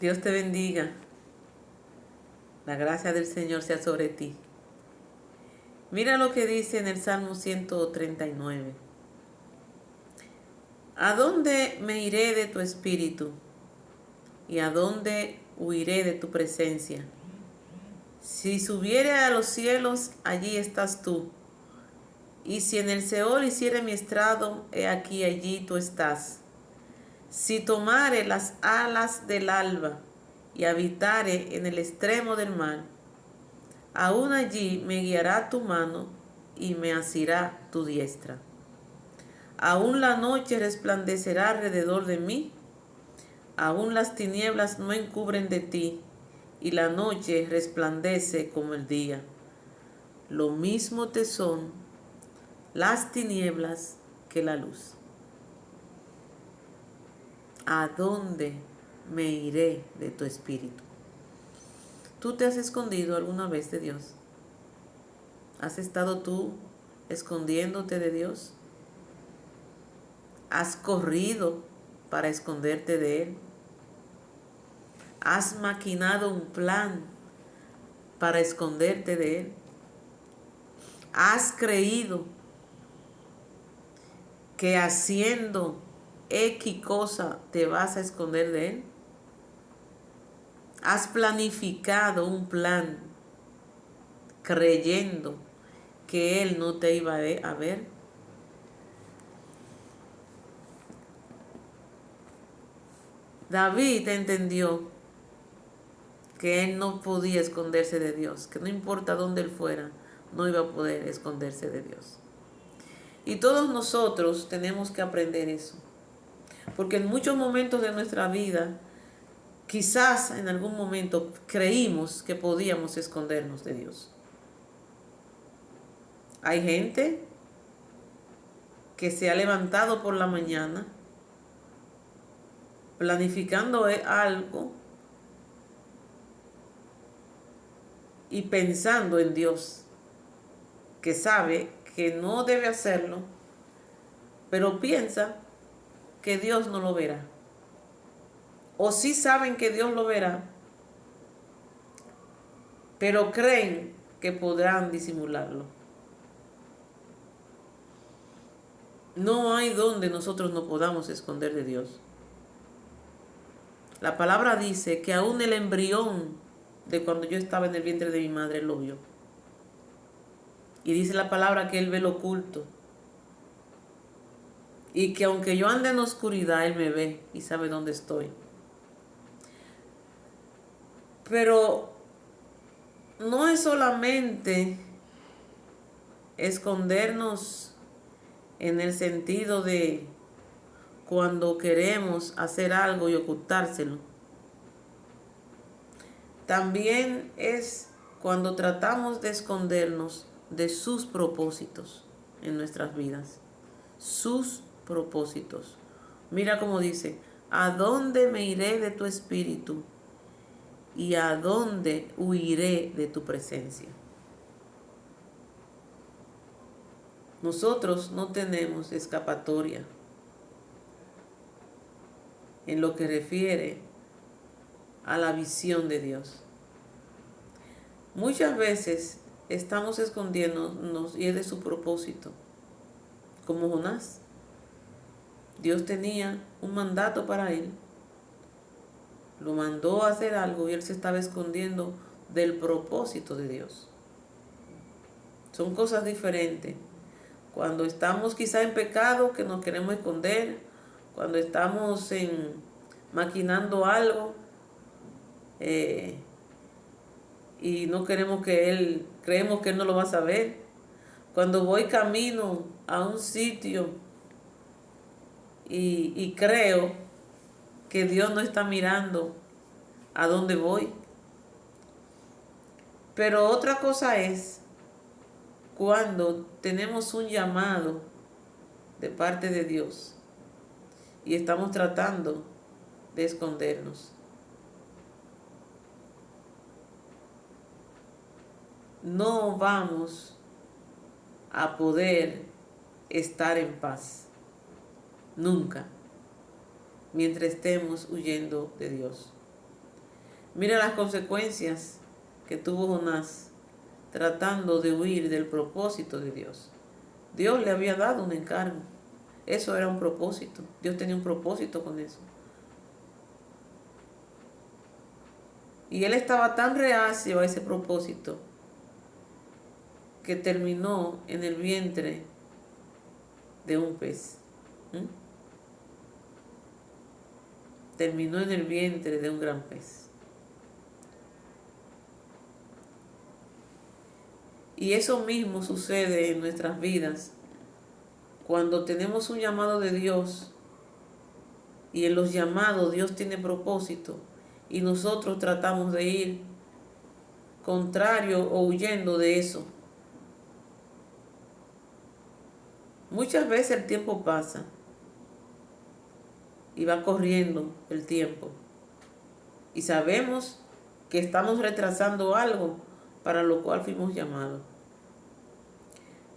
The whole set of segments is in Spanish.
Dios te bendiga. La gracia del Señor sea sobre ti. Mira lo que dice en el Salmo 139. ¿A dónde me iré de tu espíritu? ¿Y a dónde huiré de tu presencia? Si subiere a los cielos, allí estás tú. Y si en el Seol hiciere mi estrado, he aquí allí tú estás. Si tomare las alas del alba y habitare en el extremo del mar, aún allí me guiará tu mano y me asirá tu diestra. Aún la noche resplandecerá alrededor de mí, aún las tinieblas no encubren de ti, y la noche resplandece como el día. Lo mismo te son las tinieblas que la luz. ¿A dónde me iré de tu espíritu? ¿Tú te has escondido alguna vez de Dios? ¿Has estado tú escondiéndote de Dios? ¿Has corrido para esconderte de Él? ¿Has maquinado un plan para esconderte de Él? ¿Has creído que haciendo X cosa te vas a esconder de Él? ¿Has planificado un plan creyendo que Él no te iba a ver? David entendió que él no podía esconderse de Dios, que no importa dónde él fuera, no iba a poder esconderse de Dios. Y todos nosotros tenemos que aprender eso, porque en muchos momentos de nuestra vida, quizás en algún momento creímos que podíamos escondernos de Dios. Hay gente que se ha levantado por la mañana planificando algo y pensando en Dios, que sabe que no debe hacerlo, pero piensa que Dios no lo verá. O sí saben que Dios lo verá, pero creen que podrán disimularlo. No hay donde nosotros no podamos esconder de Dios. La palabra dice que aún el embrión de cuando yo estaba en el vientre de mi madre lo vio. Y dice la palabra que Él ve lo oculto. Y que aunque yo ande en oscuridad, Él me ve y sabe dónde estoy. Pero no es solamente escondernos en el sentido de cuando queremos hacer algo y ocultárselo. También es cuando tratamos de escondernos de sus propósitos en nuestras vidas. Sus propósitos. Mira cómo dice, ¿a dónde me iré de tu espíritu? ¿Y a dónde huiré de tu presencia? Nosotros no tenemos escapatoria en lo que refiere a la visión de Dios. Muchas veces estamos escondiéndonos y es de su propósito, como Jonás. Dios tenía un mandato para él, lo mandó a hacer algo y él se estaba escondiendo del propósito de Dios. Son cosas diferentes. Cuando estamos quizá en pecado, que nos queremos esconder, cuando estamos maquinando algo y no queremos que Él, creemos que Él no lo va a saber. Cuando voy camino a un sitio y creo que Dios no está mirando a dónde voy. Pero otra cosa es cuando tenemos un llamado de parte de Dios y estamos tratando de escondernos. No vamos a poder estar en paz nunca mientras estemos huyendo de Dios. Mira las consecuencias que tuvo Jonás tratando de huir del propósito de Dios. Dios le había dado un encargo. Eso era un propósito. Dios tenía un propósito con eso. Y él estaba tan reacio a ese propósito que terminó en el vientre de un pez. Terminó en el vientre de un gran pez. Y eso mismo sucede en nuestras vidas cuando tenemos un llamado de Dios y en los llamados Dios tiene propósito y nosotros tratamos de ir contrario o huyendo de eso. Muchas veces el tiempo pasa y va corriendo el tiempo y sabemos que estamos retrasando algo para lo cual fuimos llamados.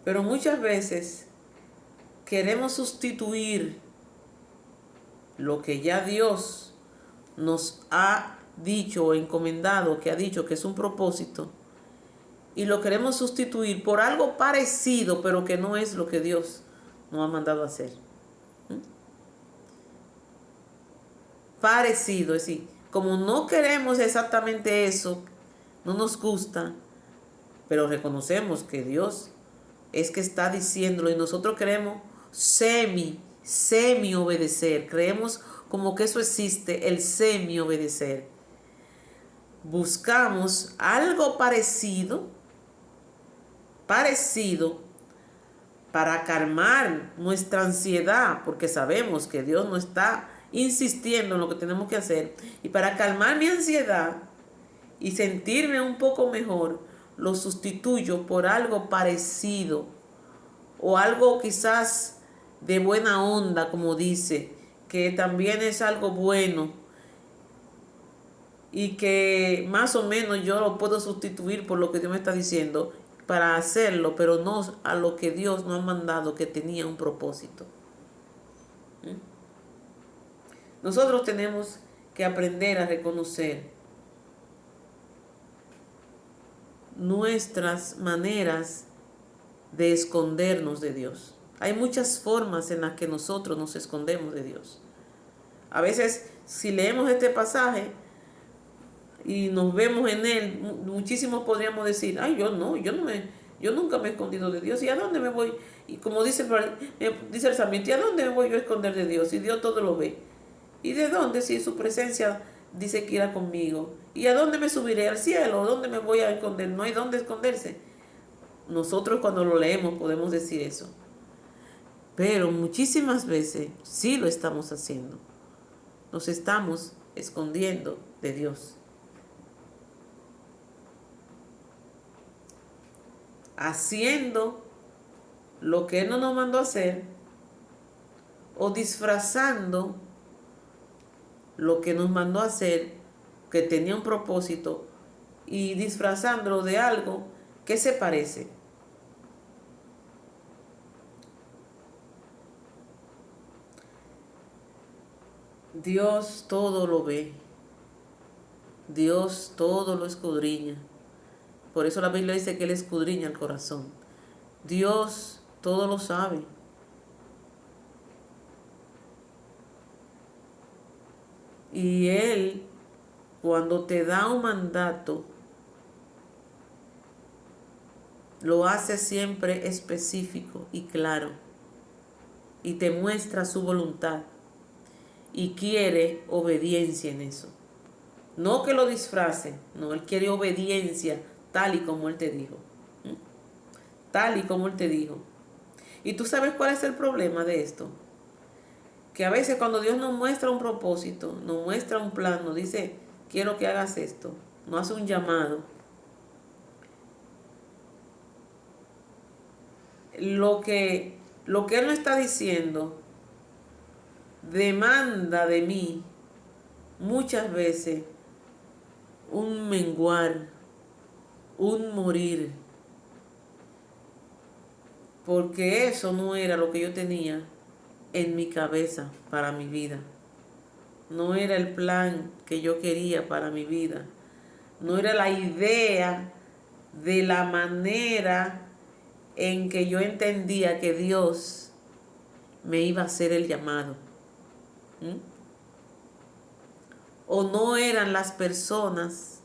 Pero muchas veces queremos sustituir lo que ya Dios nos ha dicho o encomendado, que ha dicho que es un propósito, y lo queremos sustituir por algo parecido, pero que no es lo que Dios nos ha mandado a hacer. Parecido, es decir, como no queremos exactamente eso, no nos gusta, pero reconocemos que Dios es que está diciéndolo y nosotros queremos semi obedecer. Creemos como que eso existe, el semi obedecer. Buscamos algo parecido para calmar nuestra ansiedad, porque sabemos que Dios no está insistiendo en lo que tenemos que hacer. Y para calmar mi ansiedad y sentirme un poco mejor, lo sustituyo por algo parecido o algo quizás de buena onda, como dice, que también es algo bueno y que más o menos yo lo puedo sustituir por lo que Dios me está diciendo para hacerlo, pero no a lo que Dios nos ha mandado, que tenía un propósito. Nosotros tenemos que aprender a reconocer nuestras maneras de escondernos de Dios. Hay muchas formas en las que nosotros nos escondemos de Dios. A veces, si leemos este pasaje y nos vemos en él, muchísimos podríamos decir, ay, yo nunca me he escondido de Dios. ¿Y a dónde me voy? Y como dice el Sarmiento, ¿y a dónde me voy yo a esconder de Dios? Si Dios todo lo ve. ¿Y de dónde? Si su presencia dice que irá conmigo. ¿Y a dónde me subiré? ¿Al cielo? ¿Dónde me voy a esconder? No hay dónde esconderse. Nosotros cuando lo leemos podemos decir eso. Pero muchísimas veces sí lo estamos haciendo. Nos estamos escondiendo de Dios. Haciendo lo que Él no nos mandó a hacer o disfrazando lo que nos mandó a hacer, que tenía un propósito, y disfrazándolo de algo que se parece. Dios todo lo ve. Dios todo lo escudriña. Por eso la Biblia dice que Él escudriña el corazón. Dios todo lo sabe. Y Él, cuando te da un mandato, lo hace siempre específico y claro. Y te muestra su voluntad. Y quiere obediencia en eso. No que lo disfrace, no, Él quiere obediencia tal y como Él te dijo. Tal y como Él te dijo. ¿Y tú sabes cuál es el problema de esto? Que a veces cuando Dios nos muestra un propósito, nos muestra un plan, nos dice, quiero que hagas esto, nos hace un llamado. Lo que Él nos está diciendo demanda de mí muchas veces un menguar, un morir, porque eso no era lo que yo tenía en mi cabeza para mi vida. No era el plan que yo quería para mi vida. no era la idea de la manera en que yo entendía que Dios me iba a hacer el llamado. ¿Mm? O no eran las personas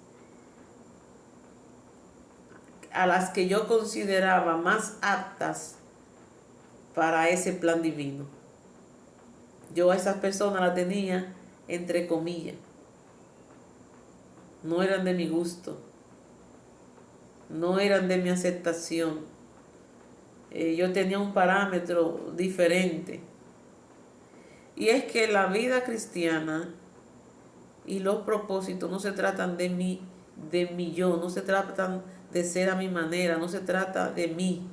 a las que yo consideraba más aptas para ese plan divino. Yo a esas personas las tenía entre comillas. No eran de mi gusto. No eran de mi aceptación. Yo tenía un parámetro diferente. Y es que la vida cristiana y los propósitos no se tratan de mí, yo, no se tratan de ser a mi manera, no se trata de mí.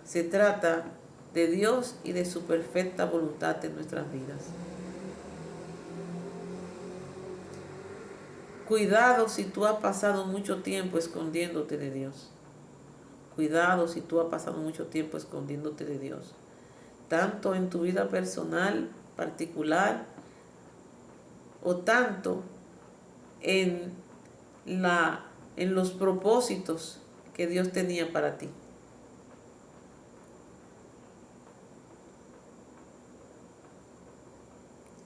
Se trata de Dios y de su perfecta voluntad en nuestras vidas. Cuidado si tú has pasado mucho tiempo escondiéndote de Dios. Cuidado si tú has pasado mucho tiempo escondiéndote de Dios. Tanto en tu vida personal, particular, o tanto en los propósitos que Dios tenía para ti.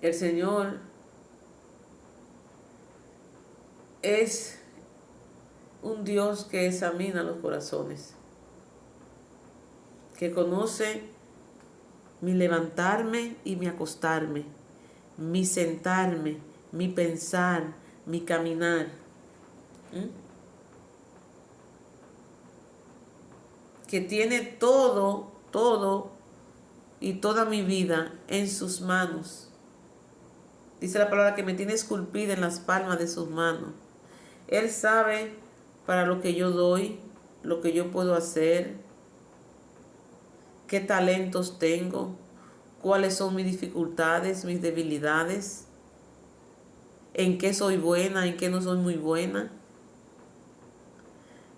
El Señor es un Dios que examina los corazones, que conoce mi levantarme y mi acostarme, mi sentarme, mi pensar, mi caminar. Que tiene todo y toda mi vida en sus manos. Dice la palabra que me tiene esculpida en las palmas de sus manos. Él sabe para lo que yo doy, lo que yo puedo hacer, qué talentos tengo, cuáles son mis dificultades, mis debilidades, en qué soy buena, en qué no soy muy buena.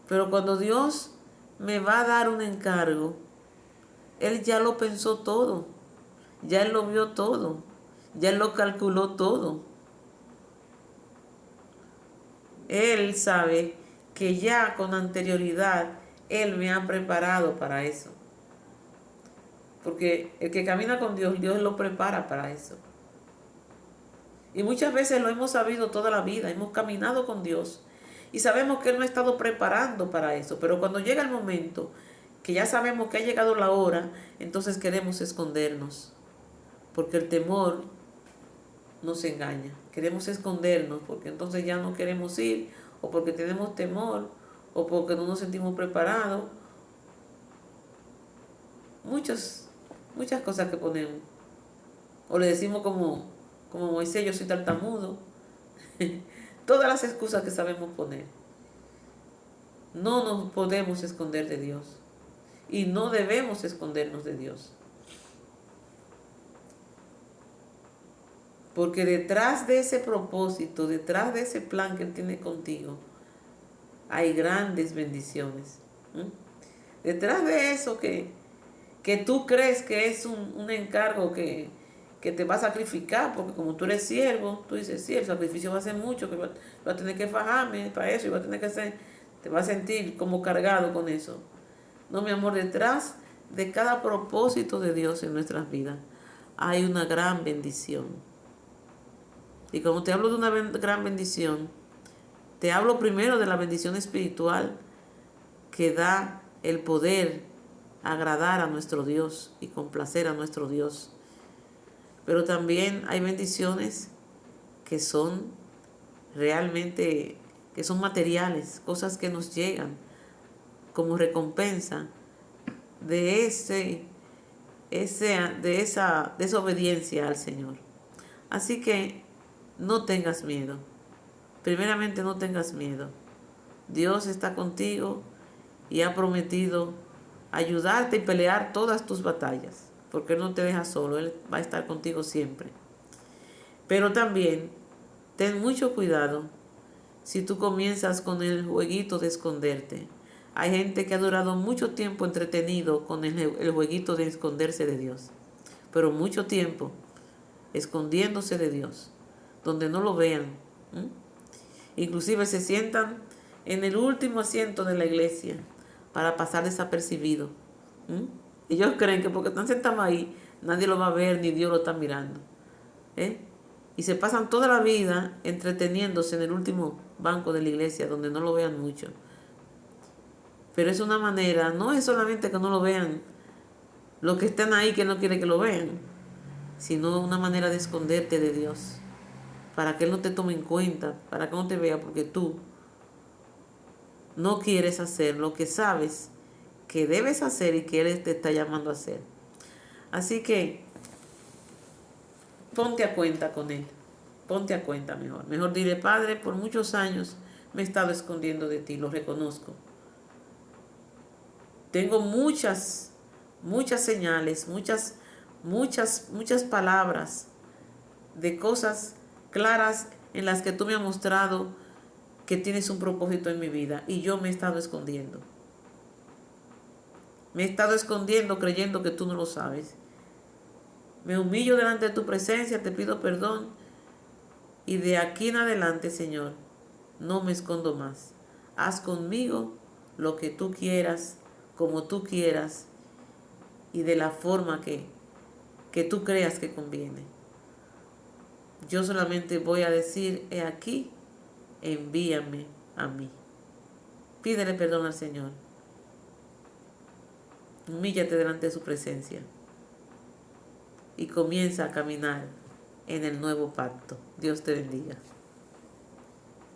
Pero cuando Dios me va a dar un encargo, Él ya lo pensó todo, ya Él lo vio todo, ya Él lo calculó todo. Él sabe que ya con anterioridad Él me ha preparado para eso. Porque el que camina con Dios, Dios lo prepara para eso. Y muchas veces lo hemos sabido toda la vida, hemos caminado con Dios y sabemos que Él nos ha estado preparando para eso. Pero cuando llega el momento que ya sabemos que ha llegado la hora, entonces queremos escondernos. Porque el temor nos engaña. Queremos escondernos porque entonces ya no queremos ir, o porque tenemos temor, o porque no nos sentimos preparados. Muchas cosas que ponemos. O le decimos como Moisés, yo soy tartamudo. Todas las excusas que sabemos poner. No nos podemos esconder de Dios. Y no debemos escondernos de Dios. Porque detrás de ese propósito, detrás de ese plan que Él tiene contigo, hay grandes bendiciones. Detrás de eso que tú crees que es un encargo que te va a sacrificar, porque como tú eres siervo, tú dices, sí, el sacrificio va a ser mucho, que va a tener que fajarme para eso, y va a tener que hacer, te va a sentir como cargado con eso. No, mi amor, detrás de cada propósito de Dios en nuestras vidas hay una gran bendición. Y cuando te hablo de una gran bendición, te hablo primero de la bendición espiritual que da el poder agradar a nuestro Dios y complacer a nuestro Dios. Pero también hay bendiciones que son realmente, que son materiales, cosas que nos llegan como recompensa de esa obediencia al Señor. Así que no tengas miedo. Primeramente, no tengas miedo. Dios está contigo y ha prometido ayudarte y pelear todas tus batallas, porque Él no te deja solo, Él va a estar contigo siempre. Pero también ten mucho cuidado si tú comienzas con el jueguito de esconderte. Hay gente que ha durado mucho tiempo entretenido con el jueguito de esconderse de Dios, pero mucho tiempo escondiéndose de Dios, donde no lo vean. Inclusive se sientan en el último asiento de la iglesia para pasar desapercibido. Ellos creen que porque están sentados ahí, nadie lo va a ver ni Dios lo está mirando. Y se pasan toda la vida entreteniéndose en el último banco de la iglesia donde no lo vean mucho. Pero es una manera, no es solamente que no lo vean los que están ahí que no quieren que lo vean, sino una manera de esconderte de Dios, para que Él no te tome en cuenta, para que no te vea, porque tú no quieres hacer lo que sabes que debes hacer y que Él te está llamando a hacer. Así que ponte a cuenta con Él, ponte a cuenta mejor. Mejor dile: Padre, por muchos años me he estado escondiendo de ti, lo reconozco. Tengo muchas señales, muchas palabras de cosas claras en las que tú me has mostrado que tienes un propósito en mi vida, y yo me he estado escondiendo. Me he estado escondiendo creyendo que tú no lo sabes. Me humillo delante de tu presencia, te pido perdón, y de aquí en adelante, Señor, no me escondo más. Haz conmigo lo que tú quieras, como tú quieras, y de la forma que tú creas que conviene. Yo solamente voy a decir: he aquí, envíame a mí. Pídele perdón al Señor. Humíllate delante de su presencia y comienza a caminar en el nuevo pacto. Dios te bendiga.